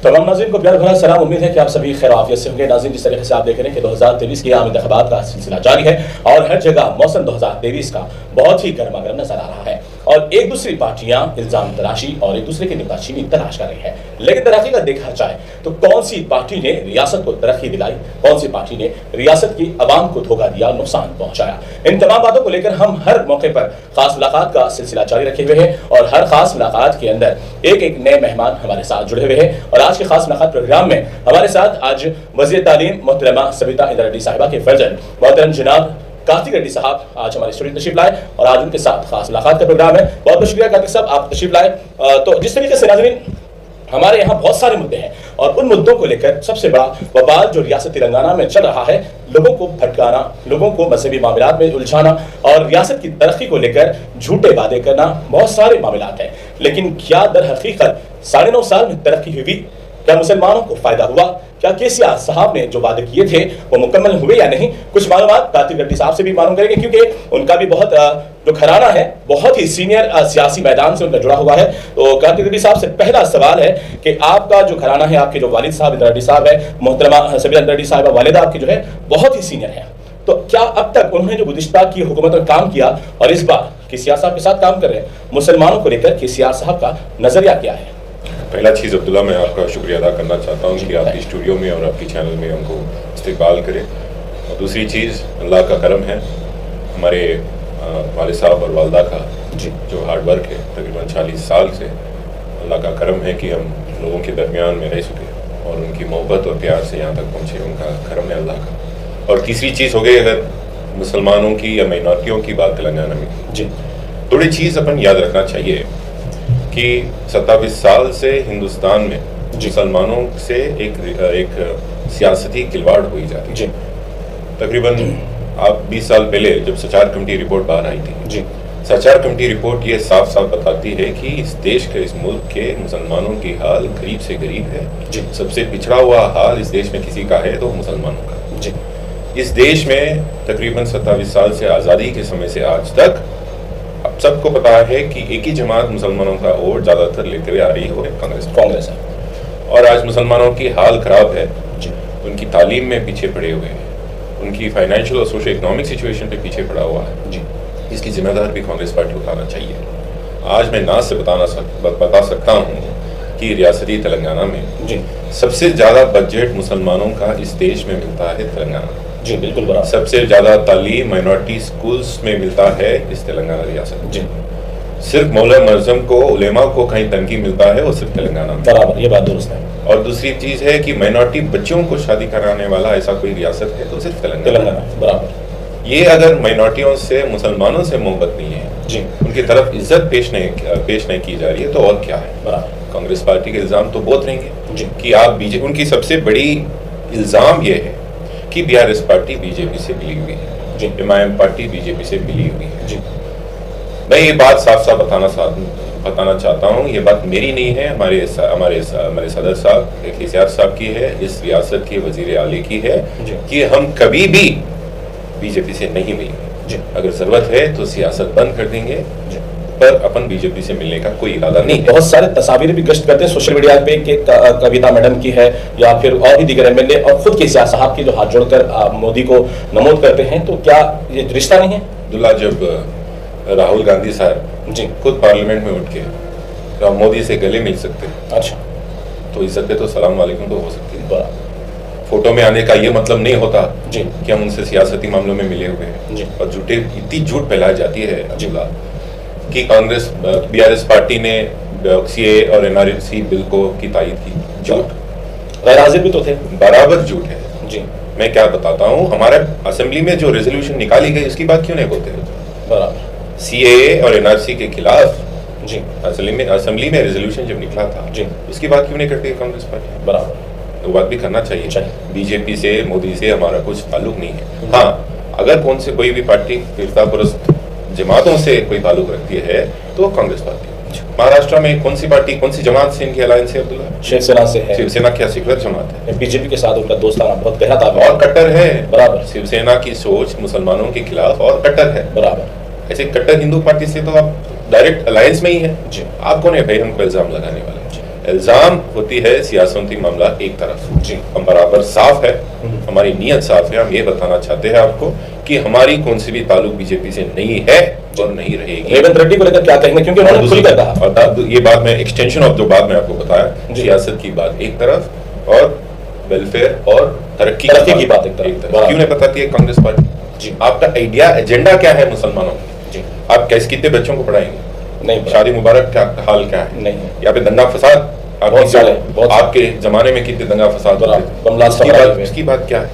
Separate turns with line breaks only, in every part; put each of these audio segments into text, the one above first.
तमाम नाज़रीन को प्यार भरा सलाम। उम्मीद है कि आप सभी खैर आफियत से होंगे। नाज़रीन, जिस तरीके से आप देख रहे हैं कि 2023 के आम इंतखाबात का सिलसिला जारी है और हर जगह मौसम 2023 का बहुत ही गर्मा गर्म नजर आ रहा है और एक दूसरी पार्टियां इल्जाम तराशी और एक दूसरे की निकाशीनी तलाश कर रही है। लेकिन तरक्की का देखा जाए तो कौन सी पार्टी ने रियासत को तरक्की दिलाई, कौन सी पार्टी ने रियासत की आवाम को धोखा दिया, नुकसान पहुंचाया, इन तमाम बातों को लेकर हम हर मौके पर खास मुलाकात का सिलसिला जारी रखे हुए हैं और हर खास मुलाकात के अंदर एक एक नए मेहमान हमारे साथ जुड़े हुए हैं। और आज के खास मुलाकात प्रोग्राम में हमारे साथ आज वज़ीर तालीम मोहतरमा सबिता इंद्रा रेड्डी साहिबा के फर्जंद मोहतरम जनाब कार्तिक रेड्डी साहब आज हमारे स्टूडियो तशरीफ लाए और आज उनके साथ खास मुलाकात का प्रोग्राम है। बहुत बहुत शुक्रिया कार्तिक साहब, आप तशरीफ लाए। तो जिस तरीके से नाज़रीन हमारे यहाँ बहुत सारे मुद्दे हैं और उन मुद्दों को लेकर सबसे बड़ा बवाल जो रियासत तेलंगाना में चल रहा है, लोगों को भटकाना, लोगों को मजहबी मामलात में उलझाना और रियासत की तरक्की को लेकर झूठे वादे करना, बहुत सारे मामलात हैं। लेकिन क्या दर हकीकत 9.5 साल में तरक्की हुई? क्या मुसलमानों को फायदा हुआ? क्या केसीआर साहब ने जो वादे किए थे वो मुकम्मल हुए या नहीं? कुछ मालूमात कार्तिक रेड्डी साहब से भी मालूम करेंगे क्योंकि उनका भी बहुत जो घराना है बहुत ही सीनियर सियासी मैदान से उनका जुड़ा हुआ है। तो कार्तिक रेड्डी साहब से पहला सवाल है कि आपका जो घराना है, आपके जो वालिद साहब इंद्रा रेड्डी साहब है, मोहतरमा सबिता इंद्रा रेड्डी साहिबा वालिदा आपकी जो है बहुत ही सीनियर है, तो क्या अब तक उन्होंने जो गुज़िश्ता की हुकूमत में काम किया और इस बार केसीआर साहब के साथ काम कर रहे हैं, मुसलमानों को लेकर केसीआर साहब का नजरिया क्या है?
पहला चीज़ अब्दुल्ला, मैं आपका शुक्रिया अदा करना चाहता हूँ कि आपकी स्टूडियो में और आपकी चैनल में हमको इस्तकबाल करें। और दूसरी चीज़, अल्लाह का करम है, हमारे वालिद साहब और वालदा का जो हार्ड वर्क है तकरीबन 40 साल से, अल्लाह का करम है कि हम लोगों के दरमियान में रह सके और उनकी मोहब्बत और प्यार से यहाँ तक पहुँचे, उनका करम है अल्लाह का। और तीसरी चीज़ हो गई अगर मुसलमानों की या माइनॉरिटियों की बात तेलंगाना में जी, थोड़ी चीज़ अपन याद रखना चाहिए कि 27 साल से हिंदुस्तान में मुसलमानों से एक सियासती खिलवाड़ हुई जाती है। तकरीबन आप 20 साल पहले जब सचार कमेटी रिपोर्ट बाहर आई थी, सचार कमेटी रिपोर्ट ये साफ साफ बताती है कि इस देश के, इस मुल्क के मुसलमानों की हाल गरीब से गरीब है। सबसे पिछड़ा हुआ हाल इस देश में किसी का है तो मुसलमानों का। इस देश में तकरीबन 27 साल से आज़ादी के समय से आज तक अब सबको पता है कि एक ही जमात मुसलमानों का वोट ज़्यादातर लेकर आ रही हो कांग्रेस है। और आज मुसलमानों की हाल ख़राब है, उनकी तालीम में पीछे पड़े हुए हैं, उनकी फाइनेंशियल और सोशल इकोनॉमिक सिचुएशन पे पीछे पड़ा हुआ है। इसकी जिम्मेदार भी कांग्रेस पार्टी उठाना चाहिए। आज मैं नाज से बता सकता हूँ कि रियासती तेलंगाना में सबसे ज़्यादा बजट मुसलमानों का इस देश में मिलता है तेलंगाना।
जी बिल्कुल बराबर। सबसे
ज़्यादा तालीम माइनॉरिटी स्कूल्स में मिलता है इस तेलंगाना रियासत। सिर्फ मौला मरज़म को, उलेमा को कहीं तनकी मिलता है वो सिर्फ तेलंगाना में।
बराबर, ये बात दुरुस्त है।
और दूसरी चीज़ है कि माइनॉरिटी बच्चों को शादी कराने वाला ऐसा कोई रियासत है तो सिर्फ तेलंगाना।
बराबर।
ये अगर माइनॉरिटियों से, मुसलमानों से मोहब्बत नहीं है, उनकी तरफ इज्जत पेश नहीं की जा रही है तो और क्या है? बराबर। कांग्रेस पार्टी के इल्ज़ाम तो बहुत रहेंगे कि आप बीजेपी, उनकी सबसे बड़ी इल्ज़ाम ये है कि बीआरएस पार्टी बीजेपी से मिली हुई है, एमआईएम पार्टी बीजेपी से मिली हुई है। मैं ये बात साफ साफ बताना चाहता हूँ, ये बात मेरी नहीं है, हमारे सदर साहब केसीआर साहब की है, इस रियासत के वजीर आली की है कि हम कभी भी बीजेपी से नहीं मिलेंगे। अगर जरूरत है तो सियासत बंद कर देंगे, पर अपन बीजेपी से मिलने का कोई इरादा नहीं है।
बहुत सारे तस्वीरें भी गश्त करते हैं सोशल मीडिया पे कि कविता मैडम की है या फिर और भी दीगर एमएलए और खुद केसीआर साहब की जो हाथ जोड़कर मोदी को नमोद करते हैं, तो क्या ये रिश्ता नहीं है?
अब्दुल्ला, जब राहुल गांधी साहब खुद पार्लियामेंट में उठ के मोदी से गले मिल सकते हैं, अच्छा, तो इज्जत पे तो सलाम वालेकुम तो हो सकती है। फोटो में आने का ये मतलब नहीं होता कि हम उनसे सियासती मामलों में मिले हुए हैं। और इतनी झूठ फैलाई जाती है अब्दुल्ला कि कांग्रेस, बीआरएस पार्टी ने सीए और एनआरसी बिल को की तायद की। झूठ,
गैर हाजिर भी तो थे,
बराबर झूठ है। मैं क्या बताता हूँ, हमारे असेंबली में जो रेजोल्यूशन निकाली गई उसकी बात क्यों नहीं बोलते?
बराबर।
सीएए और एनआरसी के खिलाफ असेंबली में रेजोल्यूशन जब निकला था उसकी बात क्यों नहीं करती कांग्रेस पार्टी? बराबर, तो बात भी करना चाहिए। बीजेपी से, मोदी से हमारा कुछ ताल्लुक नहीं है। हाँ, अगर कौन से कोई भी पार्टी फिरकापरस्त जमातों से कोई ताल्लुक रखती है तो कांग्रेस पार्टी। महाराष्ट्र में कौन सी पार्टी, कौन सी जमात से इनकी अलायंस है अब्दुल्ला?
शिवसेना से है।
शिवसेना क्या सेकुलर जमात है?
बीजेपी के साथ उनका दोस्ताना बहुत गहरा था
और कट्टर है।
बराबर।
शिवसेना की सोच मुसलमानों के खिलाफ और कट्टर है।
बराबर।
ऐसे कट्टर हिंदू पार्टी से तो आप डायरेक्ट अलायंस में ही है। आप कौन है भाई हमको इल्जाम लगाने वाले? इल्जाम होती है सियासती मामला एक तरफ।
जी।
हम बराबर साफ है, हमारी नीयत साफ है। हम ये बताना चाहते हैं आपको कि हमारी कौन सी भी ताल्लुक बीजेपी से नहीं है और नहीं रहेगी।
रेवंत रेड्डी को लेकर क्या कहेंगे, क्योंकि उन्होंने खुलकर कहा,
और ये बात में एक्सटेंशन ऑफ जो बात मैं आपको बताया, सियासत की बात एक तरफ और वेलफेयर और तरक्की की बात एक तरफ। क्यों नहीं बताती है कांग्रेस पार्टी?
जी।
आपका आइडिया एजेंडा क्या है मुसलमानों की?
जी।
आप कैसे कितने बच्चों को पढ़ाएंगे?
नहीं,
शादी मुबारक का हाल क्या है?
नहीं,
यहाँ पे दंगा फसाद आपके जमाने में कितने दंगा फसाद उसकी बात क्या है?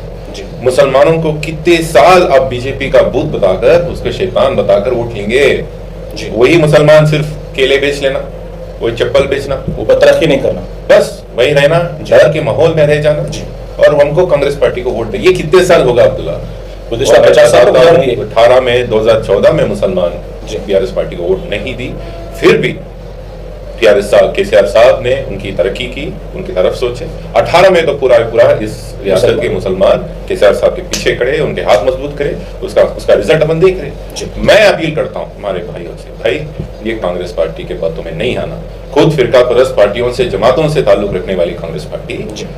मुसलमानों को कितने साल आप बीजेपी का बूथ बताकर, उसके शैतान बताकर वोट लेंगे? वही मुसलमान सिर्फ केले बेच लेना, वही चप्पल बेचना,
ऊपर तरक्की नहीं करना,
बस वही रहना, डर के माहौल में रह जाना, और हमको कांग्रेस पार्टी को वोट दे। ये कितने साल होगा अब्दुल्ला? 18 में 2014 में मुसलमान बीआरएस पार्टी को वोट नहीं दी, फिर भी केसीआर साहब ने उनकी तरक्की की, उनकी तरफ सोचे। 18 में तो पूरा इस रियासत के मुसलमान केसीआर साहब के पीछे खड़े, उनके हाथ मजबूत करे, उसका रिजल्ट अपन देख रहे। मैं अपील करता हूं हमारे भाइयों से, भाई ये कांग्रेस पार्टी के बातों में नहीं आना। खुद फिरका परस्त पार्टियों से, जमातों से ताल्लुक रखने वाली कांग्रेस पार्टी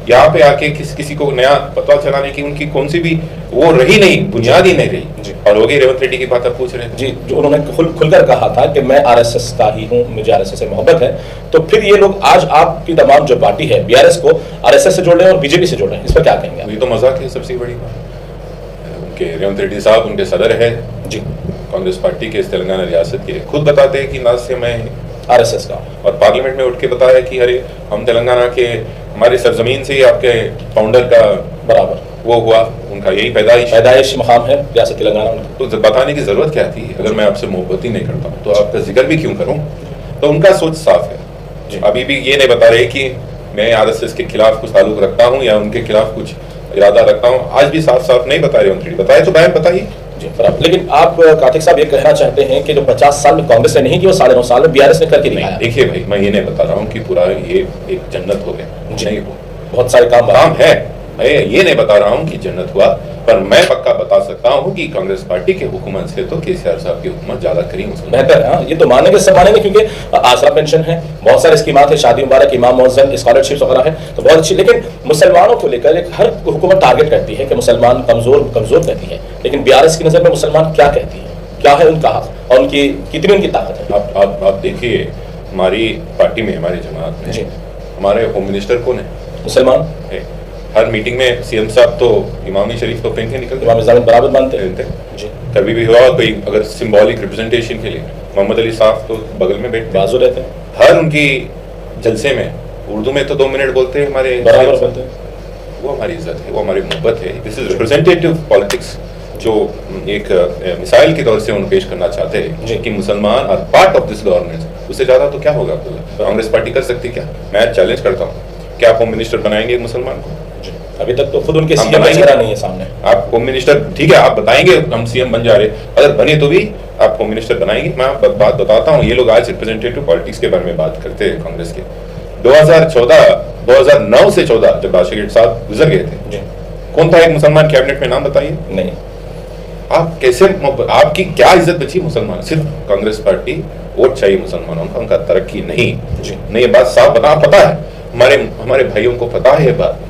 यहाँ पे आके किसी को नया पता चलाने की उनकी कौन सी भी वो रही नहीं, बुनियाद ही नहीं रही। और होगी रेवंत रेड्डी की बात आप पूछ रहे थे
जी, जो उन्होंने खुलकर कहा था कि मैं आरएसएस का ही हूं, मुझे आरएसएस से मोहब्बत है, तो फिर ये लोग आज आपकी तमाम जो पार्टी है बीआरएस को आरएसएस से जोड़ रहे हैं और बीजेपी से जोड़ रहे हैं, इस पर क्या कहेंगे?
ये तो मजाक है सबसे बड़ी बात। उनके रेवंत रेड्डी साहब उनके सदर है जी कांग्रेस पार्टी के इस तेलंगाना रियासत के, खुद बताते हैं कि ना से मैं
आरएसएस का, और
पार्लियामेंट में उठ के बताया कि अरे हम तेलंगाना के, हमारी सरजमीन से ही आपके फाउंडर का बराबर वो हुआ, उनका यही पैदाइश मकाम है रियासत तेलंगाना में। तो बताने की जरूरत क्या थी? अगर मैं आपसे मोहब्बत ही नहीं करता हूँ तो आपका जिक्र भी क्यों करूँ? तो उनका सोच साफ है। अभी भी ये नहीं बता रहे कि मैं आरएसएस के खिलाफ कुछ ताल्लुक रखता हूँ या उनके खिलाफ कुछ इरादा रखता हूँ। आज भी साफ साफ नहीं बता रहे। बताए तो बयान बताइए।
लेकिन आप कार्तिक साहब ये कहना चाहते हैं कि जो 50 साल में कांग्रेस ने नहीं की वो 9.5 साल में बीआरएस ने करके दिखाया।
देखिए भाई, मैं ये नहीं बता रहा हूँ कि पूरा ये एक जन्नत हो गया, नहीं हो,
बहुत सारे काम
है। मैं ये नहीं बता रहा हूँ कि जन्नत हुआ, पर मैं पक्का बता सकता हूँ कि कांग्रेस पार्टी के हुकूमत से तो केसीआर साहब की हुकूमत ज्यादा करीम
बेहतर है। ये तो मानेंगे, सब मानेंगे, क्योंकि आसरा पेंशन है, बहुत सारे स्कीमात है, शादी मुबारक, इमाम मौज़न, स्कॉलरशिप वगैरह है, तो बहुत अच्छी। लेकिन मुसलमानों को लेकर हर हुकूमत टारगेट करती है कि मुसलमान कमजोर कहती है, लेकिन बीआरएस की नजर में मुसलमान क्या कहती है, क्या है उनका हक और उनकी कितनी उनकी ताकत है?
आप देखिए, हमारी पार्टी में, हमारी जमात में हमारे होम मिनिस्टर कौन है?
मुसलमान है।
हर मीटिंग में सीएम साहब तो इमामी शरीफ को पहन के निकलते,
इमाम ज़मीन बराबर मानते हैं
जी। कभी भी हुआ कोई अगर सिंबॉलिक रिप्रेजेंटेशन के लिए, मोहम्मद अली साहब तो बगल में बैठते,
बाजू रहते हैं।
हर उनकी जलसे में उर्दू में तो 2 मिनट बोलते हैं, हमारे
बराबर बोलते हैं।
वो हमारी इज्जत है, वो हमारी मोहब्बत है। दिस इज रिप्रेजेंटेटिव पॉलिटिक्स, जो एक मिसाइल के तौर से उन्हें पेश करना चाहते हैं कि मुसलमान are part of this government. उससे ज्यादा तो क्या होगा अब्दुल्ला? कांग्रेस पार्टी कर सकती क्या? मैं चैलेंज करता हूँ, क्या आप होम मिनिस्टर बनाएंगे एक मुसलमान को?
अभी तक तो खुद उनके सीएम नहीं है सामने।
आप होम मिनिस्टर, ठीक है, आप बताएंगे हम सीएम बन जा रहे, अगर बने तो भी आप होम मिनिस्टर बनाएंगे? मैं बात बताता हूँ। ये लोग आज रिप्रेजेंटेटिव पॉलिटिक्स के बारे में बात करते हैं कांग्रेस के। 2009 से 14 जब राशिद साहब गुजर गए थे, कौन था एक मुसलमान कैबिनेट में? नाम बताइए।
नहीं।
आप कैसे, आपकी क्या इज्जत बची मुसलमान? सिर्फ कांग्रेस पार्टी वोट चाहिए मुसलमानों का, उनका तरक्की नहीं। नहीं, ये बात साफ पता है, हमारे भाइयों को पता है ये बात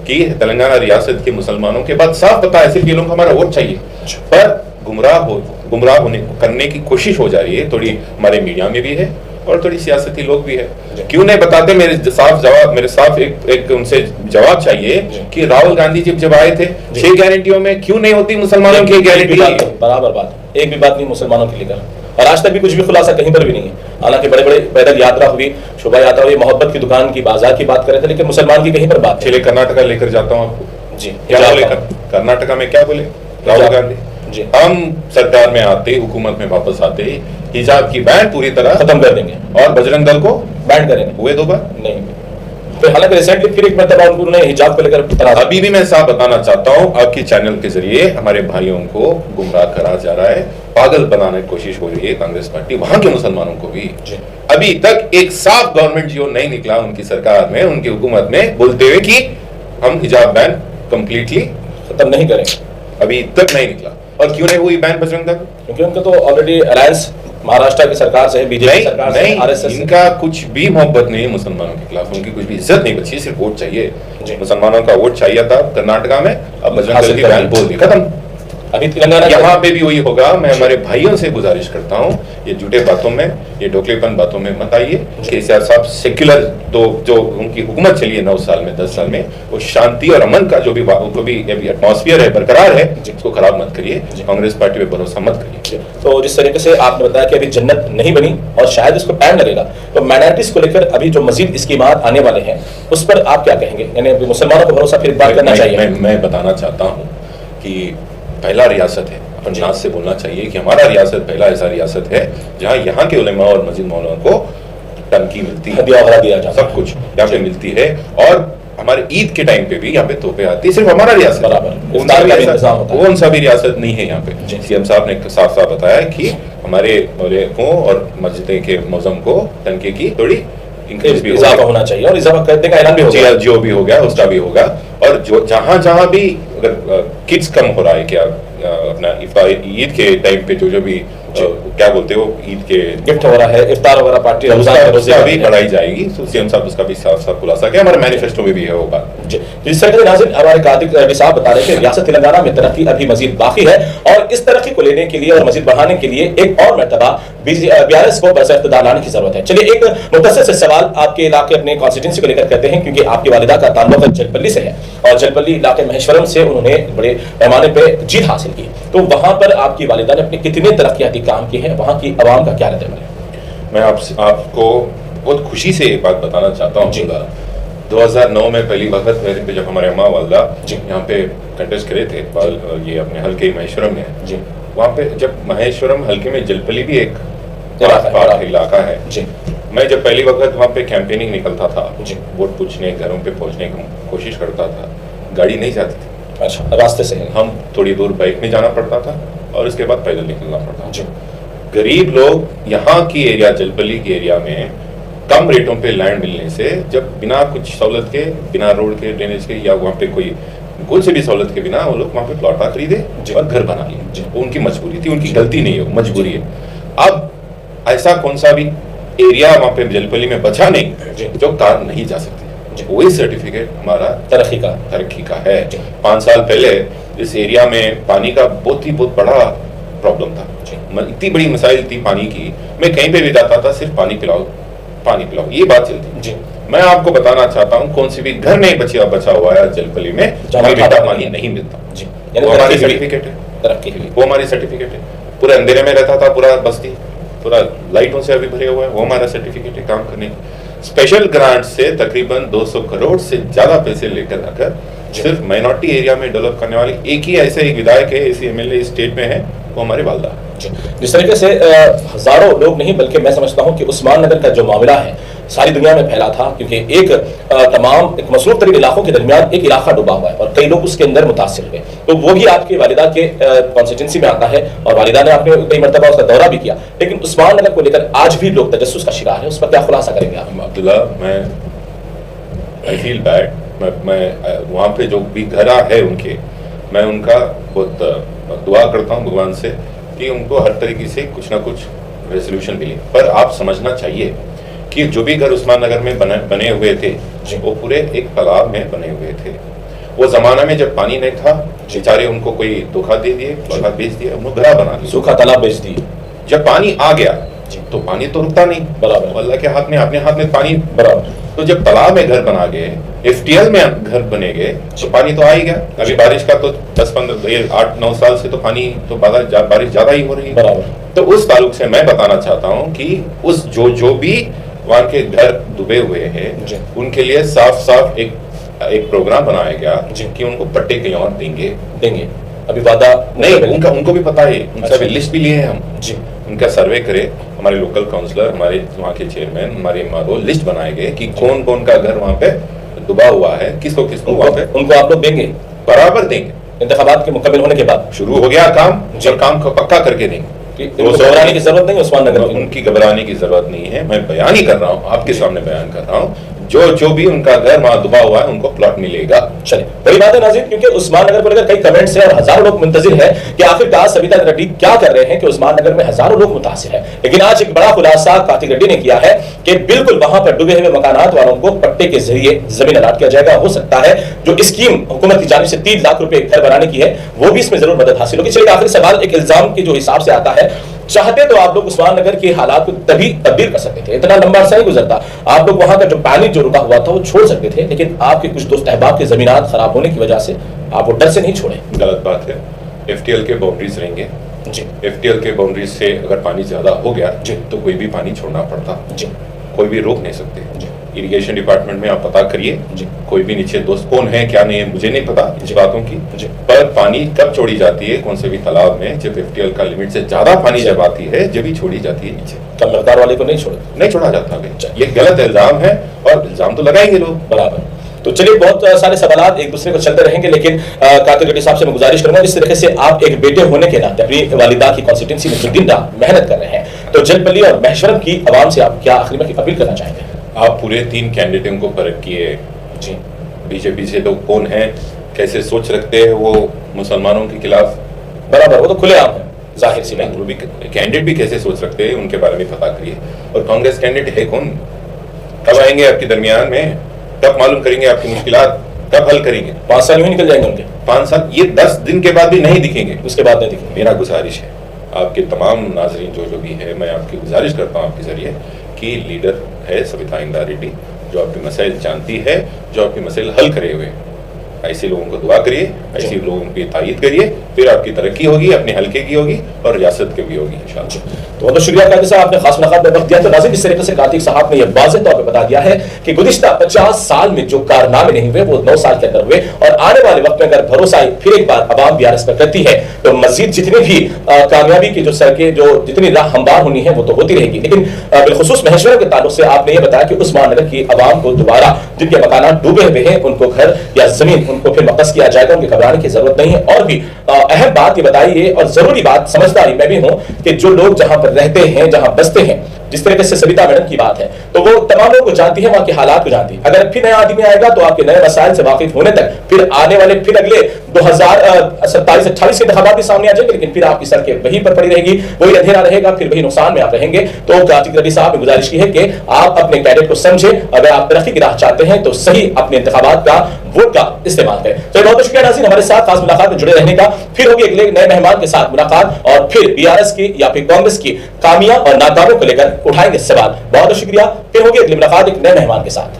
कि तेलंगाना रियासत के मुसलमानों के बाद साफ पता है, सिर्फ ये लोग हमारा वोट चाहिए। पर गुमराह करने की कोशिश हो जा रही है, थोड़ी हमारे मीडिया में भी है और थोड़ी सियासती लोग भी है। क्यों नहीं बताते? मेरे साफ एक उनसे जवाब चाहिए कि राहुल गांधी जब आए थे 6 गारंटियों में क्यों नहीं होती मुसलमानों की गारंटी?
बराबर बात, एक भी बात नहीं मुसलमानों के लेकर, और आज तक भी कुछ भी खुलासा कहीं पर भी नहीं है। हालांकि बड़े बड़े पैदल यात्रा हुई, शोभा यात्रा हुई, मोहब्बत की दुकान की, बाजार की बात कर रहे थे, लेकिन मुसलमान की कहीं पर बात।
चलिए कर्नाटका लेकर जाता हूँ आपको
जी।
क्या बोले कर्नाटका में? क्या बोले राहुल गांधी जी? हम सरकार में आते, हुकूमत में वापस आते, हिजाब की बैन पूरी तरह
खत्म कर देंगे
और बजरंग दल को
बैन करेंगे।
हुए 2 बार
नहीं। तो हालांकि रिसेंटली फिर एक मरतबा उन्होंने हिजाब को लेकर,
अभी भी मैं साफ बताना चाहता हूं, आपके चैनल के जरिए हमारे भाइयों को गुमराह करा जा रहा है, पागल बनाने की कोशिश हो रही है कांग्रेस पार्टी, वहां के मुसलमानों को भी। अभी तक एक साफ गवर्नमेंट जियो नहीं निकला उनकी सरकार में, उनकी हुकूमत में, बोलते हुए कि हम हिजाब बैन कंप्लीटली
खत्म नहीं करेंगे।
अभी तक नहीं निकला। और क्यों नहीं हुई बैन बजरंग दल?
क्योंकि उनका तो ऑलरेडी अलायंस महाराष्ट्र की सरकार से, बीजेपी सरकार से, आरएसएस से?
इनका कुछ भी मोहब्बत नहीं है मुसलमानों के खिलाफ, उनकी कुछ भी इज्जत नहीं बची, सिर्फ वोट चाहिए। मुसलमानों का वोट चाहिए था कर्नाटका में, अब बजरंग दल की बैन बोल दी, खत्म।
अभी तेलंगाना
यहाँ पे भी वही होगा। मैं हमारे भाइयों से गुजारिश करता हूँ, ये झूठे बातों में, ये ढोकलेपन बातों में मत आइए। केसीआर साहब सेक्युलर तो जो उनकी हुकूमत चली है 9 साल में 10 साल में, वो शांति और अमन का जो भी एटमॉस्फेयर है बरकरार है, उसको खराब मत करिए। कांग्रेस पार्टी पे भरोसा मत करिए।
तो जिस तरीके से आपने बताया कि अभी जन्नत नहीं बनी और शायद इसको टाइम लगेगा, तो माइनॉरिटीज को लेकर अभी जो मजीद स्कीमात आने वाले हैं उस पर आप क्या कहेंगे? यानी मुसलमानों को भरोसा फिर बात करना चाहिए।
मैं बताना चाहता हूँ कि पहला रियासत है, अपन नाज से बोलना चाहिए कि हमारा रियासत पहला ऐसा रियासत है जहाँ यहाँ के उलेमा और मस्जिद मौलाना को टंकी मिलती है,
दिया जाता
सब कुछ यहाँ पे मिलती है। और हमारे ईद के टाइम पे भी यहाँ पे तोहफे आती है। सिर्फ हमारा रियासत
बराबर,
कौन सा भी रियासत नहीं है यहाँ पे। सीएम साहब ने साफ साफ बताया कि हमारे को और मस्जिद के मौसम को टंके की थोड़ी
इजाफा होना चाहिए और इजाफा करने का ऐलान भी हो गया,
जो भी हो गया उसका भी होगा। और जो जहां भी अगर किड्स कम हो रहा है क्या अपना ईद के टाइम पे जो भी क्या बोलते हो ईद के
गिफ्ट हो रहा है, इफ्तार वगैरह पार्टी
उसका भी बढ़ाई जाएगी। तो सीएम साहब उसका भी साफ साफ खुलासा किया, हमारे मैनिफेस्टो में भी है होगा।
जिस तरह से नाज़रीन हमारे कार्तिक रेड्डी साहब बता रहे थे, रियासत तेलंगाना में तरक्की अभी मजीद बाकी है और इस तरक्की को लेने के लिए और मजीद बढ़ाने के लिए एक और मरतबा बीआरएस को बरसर लाने की जरूरत है। चलिए एक मुख्तसर से सवाल आपके इलाके अपने कॉन्स्टिट्यूंसी को लेकर करते हैं, क्योंकि आपकी वालिदा का ताल्लुक जलपल्ली से है और जलपल्ली इलाके महेश्वरम से उन्होंने बड़े पैमाने पर जीत हासिल की। तो वहां पर आपकी वालिदा ने अपने कितने तरक्याती काम किए हैं, वहां की आवाम का क्या रद्द है?
मैं आपको बहुत खुशी से एक बात बताना चाहता हूँ। 2009 में पहली वक्त मेरे पे जब हमारे अम्मा वालदा यहाँ पे कंटेस्ट करे थे, ये अपने हल्के महेश्वरम में जी, वहाँ पे जब महेश्वरम हल्के में जलपल्ली भी एक इलाका है जी, मैं जब पहली वक्त वहाँ पे कैंपेनिंग निकलता था जी, वोट पूछने घरों पे पहुँचने की कोशिश करता था, गाड़ी नहीं जाती थी।
अच्छा, रास्ते से
हम थोड़ी दूर बाइक में जाना पड़ता था और उसके बाद पैदल निकलना पड़ता था। गरीब लोग यहाँ की एरिया जलपल्ली की एरिया में कम रेटों पे लैंड मिलने से, जब बिना कुछ सहूलत के, बिना रोड के, ड्रेनेज के या वहाँ पे कोई कुछ भी सहूलत के बिना वो लोग वहाँ पे प्लॉट खरीदे और घर बना लिए। वो उनकी मजबूरी थी, उनकी गलती नहीं है, मजबूरी है। अब ऐसा कौन सा भी एरिया वहाँ पे जलपल्ली में बचा नहीं जो कार नहीं जा सकती। वही सर्टिफिकेट हमारा तरक्की का है। 5 साल पहले इस एरिया में पानी का बहुत बड़ा प्रॉब्लम था, इतनी बड़ी मसाइल थी पानी की। मैं कहीं पे भी जाता था, सिर्फ पानी पिलाओ ये बात चलती जी। मैं आपको बताना चाहता हूँ कौन सी भी घर नहीं बचा हुआ है जलपल्ली में जहाँ मीठा पानी नहीं मिलता जी। वो हमारी सर्टिफिकेट है, तरक्की के लिए वो हमारी सर्टिफिकेट है। पूरा अंधेरे में रहता था पूरा बस्ती, पूरा लाइटों से अभी भरे हुआ है, वो हमारा सर्टिफिकेट है काम करने की। स्पेशल ग्रांट से तकरीबन 200 करोड़ से ज्यादा पैसे लेकर आकर सिर्फ माइनॉरिटी एरिया में डेवलप करने वाले एक ही ऐसे एक विधायक है, ऐसे एमएलए स्टेट में है, वो हमारे वालदा।
जिस तरीके से हजारों लोग नहीं बल्कि मैं समझता हूं कि उस्मान नगर का जो मामला है सारी दुनिया में फैला था, क्योंकि एक मसरूफ तरीन इलाकों के दरमियान एक इलाका डूबा हुआ है और कई लोग उसके अंदर मुतासिर हुए। तो वो भी आपकी वालिदा के कॉन्स्टिट्यूंसी में आता है और वालिदा ने आपने कई मरतबा उसका दौरा भी किया, लेकिन उस्मान नगर को लेकर आज भी लोग तजस्सुस का शिकार है। उस पर क्या खुलासा करेंगे आप?
Abdullah, I feel bad. मैं वहाँ पे जो भी घर है उनके, मैं उनका बहुत दुआ करता हूँ भगवान से कि उनको हर तरीके से कुछ ना कुछ रेजोल्यूशन मिले। पर आप समझना चाहिए कि जो भी घर उस्मान नगर में बने हुए थे वो पूरे एक तालाब में बने हुए थे। वो जमाना में जब पानी नहीं था, बेचारे उनको कोई धोखा दे दिए, बेच दिया, उन्होंने घरा बना दिया,
सूखा तालाब बेच दिए।
जब पानी आ गया तो पानी तो रुकता नहीं, बराबर अल्लाह के हाथ में, अपने हाथ में पानी बराबर। तो जब तालाब में घर बना गए, एफटीएल में घर बने गए, तो पानी तो आ ही गया। अभी बारिश का तो 10-15-8-9 साल से तो पानी तो बारिश ज्यादा ही हो रही है, बराबर। तो उस ताल्लुक से मैं बताना चाहता हूँ कि उस जो भी वहाँ के घर डूबे हुए हैं उनके लिए साफ एक प्रोग्राम बनाया गया कि उनको पट्टे कहीं और देंगे। अभी वादा नहीं, उनको भी पता है, उनसे भी लिस्ट भी लिए हैं हम जी। उनका सर्वे करे हमारे लोकल काउंसलर, हमारे वहाँ के चेयरमैन, हमारे लिस्ट बनाए गए कि कौन कौन का घर वहाँ पे डूबा हुआ है, किसको वहाँ पे, उनको आप लोग देंगे, बराबर देंगे। इंतखाबात के मुकम्मल होने के बाद शुरू हो गया काम, जब काम को पक्का करके देंगे। घबराने की जरूरत नहीं, उस्मान नगर उनकी घबराने की जरूरत नहीं है। मैं बयान ही कर रहा हूँ, आपके सामने बयान कर रहा हूँ। जो भी उनका घर वहां दुबा हुआ है उनको प्लॉट मिलेगा।
चलिए, बड़ी बात है नाज़रीन, क्योंकि उस्मान नगर को लेकर कई कमेंट्स हैं और हजारों लोग मुंतजिर हैं कि आखिरकार सविता रेड्डी क्या कर रहे हैं कि उस्मान नगर में हजारों लोग मुतासिर हैं। लेकिन आज एक बड़ा खुलासा कार्तिक रेड्डी ने किया है कि बिल्कुल वहां पर डूबे हुए मकानात वालों को पट्टे के जरिए जमीन अलाट किया जाएगा। हो सकता है जो स्कीम हुकूमत की जानिब से 3 लाख रुपए घर बनाने की है वो भी इसमें जरूर मदद हासिल होगी। चलिए, आखिरी सवाल एक इल्जाम के जो हिसाब से आता है, चाहते तो आप लोग उस्मान नगर के हालात को तभी तब्दील कर सकते थे, इतना लंबा अरसा नहीं गुजरता, आप लोग वहां का जो पानी जो रुका हुआ था वो छोड़ सकते थे, लेकिन आपके कुछ दोस्त अहबाब के जमीनात खराब होने की वजह से आप वो डर से नहीं छोड़े।
गलत बात है। एफटीएल के बाउंड्रीज रहेंगे
जी,
एफटीएल के बाउंड्रीज से अगर पानी ज्यादा हो गया
जी,
तो कोई भी पानी छोड़ना पड़ता
जी,
कोई भी रोक नहीं सकते।
जी,
इरिगेशन डिपार्टमेंट में आप पता करिए,
जी,
कोई भी नीचे दोस्त कौन है क्या नहीं है मुझे नहीं पता इस बातों की,
जी,
पर पानी कब छोड़ी जाती है कौन से भी तालाब में, जब एफटीएल का लिमिट से ज्यादा पानी जब आती है जब ही छोड़ी जाती है, नीचे
कम मकदार वाले को नहीं छोड़े,
नहीं छोड़ा जाता है। ये गलत इल्जाम है और इल्जाम तो लगाएंगे लोग।
बराबर। तो चलिए, बहुत सारे सवाल एक दूसरे को चलते रहेंगे, लेकिन कार्तिक रेड्डी साहब से मैं गुजारिश करूंगा, जिस तरीके से आप एक बेटे होने के नाते अपनी वालिदा की कॉन्स्टिट्यूंसी में जो दिन रात मेहनत कर रहे हैं, तो जलपल्ली और महेश्वरम की आवाम से आप क्या आखिरी में अपील करना चाहेंगे?
आप पूरे 3 कैंडिडेटों को परख किए
जी,
बीजेपी से लोग कौन है, कैसे सोच रखते हैं वो मुसलमानों के खिलाफ,
बराबर, वो तो खुलेआम है, जाहिर सी बात।
वो भी कैंडिडेट भी कैसे सोच रखते हैं उनके बारे में पता करिए। और कांग्रेस कैंडिडेट है कौन, कब आएंगे आपके दरमियान में, कब मालूम करेंगे आपकी मुश्किलात, कब हल करेंगे?
5 साल यूं ही निकल जाएंगे उनके,
5 साल, ये 10 दिन के बाद भी नहीं दिखेंगे,
उसके बाद नहीं दिखेंगे।
मेरा गुजारिश है आपके तमाम नाजरीन जो भी है, मैं आपकी गुजारिश करता हूँ आपके जरिए कि लीडर है सविता इंदिरा रेड्डी, जो आपके मसाइल जानती है, जो आपके मसाइल हल करे हुए, ऐसे लोगों को दुआ करिए, ऐसे लोगों की तायीद करिए, फिर आपकी तरक्की होगी, अपने हल्के की होगी और रियासत की भी होगी इंशाअल्लाह।
तो बहुत शुक्रिया कादिर साहब, आपने खास मुलाकात में वक्त दिया। तो नाज़रीन, इस तरीके से कार्तिक साहब ने यह वाज़ेह तौर पर बता दिया है कि गुज़िश्ता 50 साल में जो कारनामे नहीं हुए वो 9 साल के अंदर हुए, और आने वाले वक्त में अगर भरोसा फिर एक बार अवाम बीआरएस पर करती है तो मजीद जितनी भी कामयाबी की जो सड़कें जो जितनी राह हमवार होनी है वो तो होती रहेगी। लेकिन बिलखुसूस महेश्वरम के ताल्लुक से आपने ये बताया कि उस्मान नगर की आवाम को दोबारा जिनके मकान डूबे हुए हैं उनको घर या जमीन उनको फिर वापस किया जाएगा, उनके घबराने की जरूरत नहीं है। और भी अहम बात ये बताइए और जरूरी बात समझदारी मैं भी हूं कि जो लोग जहां पर रहते हैं, जहां बसते हैं, जिस तरीके से सविता मैडम की बात है, तो वो तमाम लोगों को जानती है, वहां के हालात को जानती है। अगर फिर नया आदमी आएगा तो आपके नए मसाइल से वाकिफ होने तक फिर आने वाले फिर अगले 2027-28 के इंतखाबात भी सामने आ जाएंगे, लेकिन फिर आपकी सड़कें वहीं पर पड़ी रहेगी, वही अंधेरा रहेगा, फिर वही नुकसान में आप रहेंगे। तो कार्तिक रेड्डी साहब ने गुजारिश की है कि आप अपने कैडेट को समझे, अगर आप तरक्की की राह चाहते हैं तो सही अपने इंतखाबात का वोट का इस्तेमाल करें। तो बहुत शुक्रिया नाज़रीन, हमारे साथ खास मुलाकात में जुड़े रहने का। फिर होगी एक नए मेहमान के साथ मुलाकात और फिर बीआरएस की या फिर कांग्रेस की कामियां और नाकामियों को लेकर उठाएंगे सवाल। बहुत शुक्रिया, फिर होगी अगली मुलाकात एक नए मेहमान के साथ।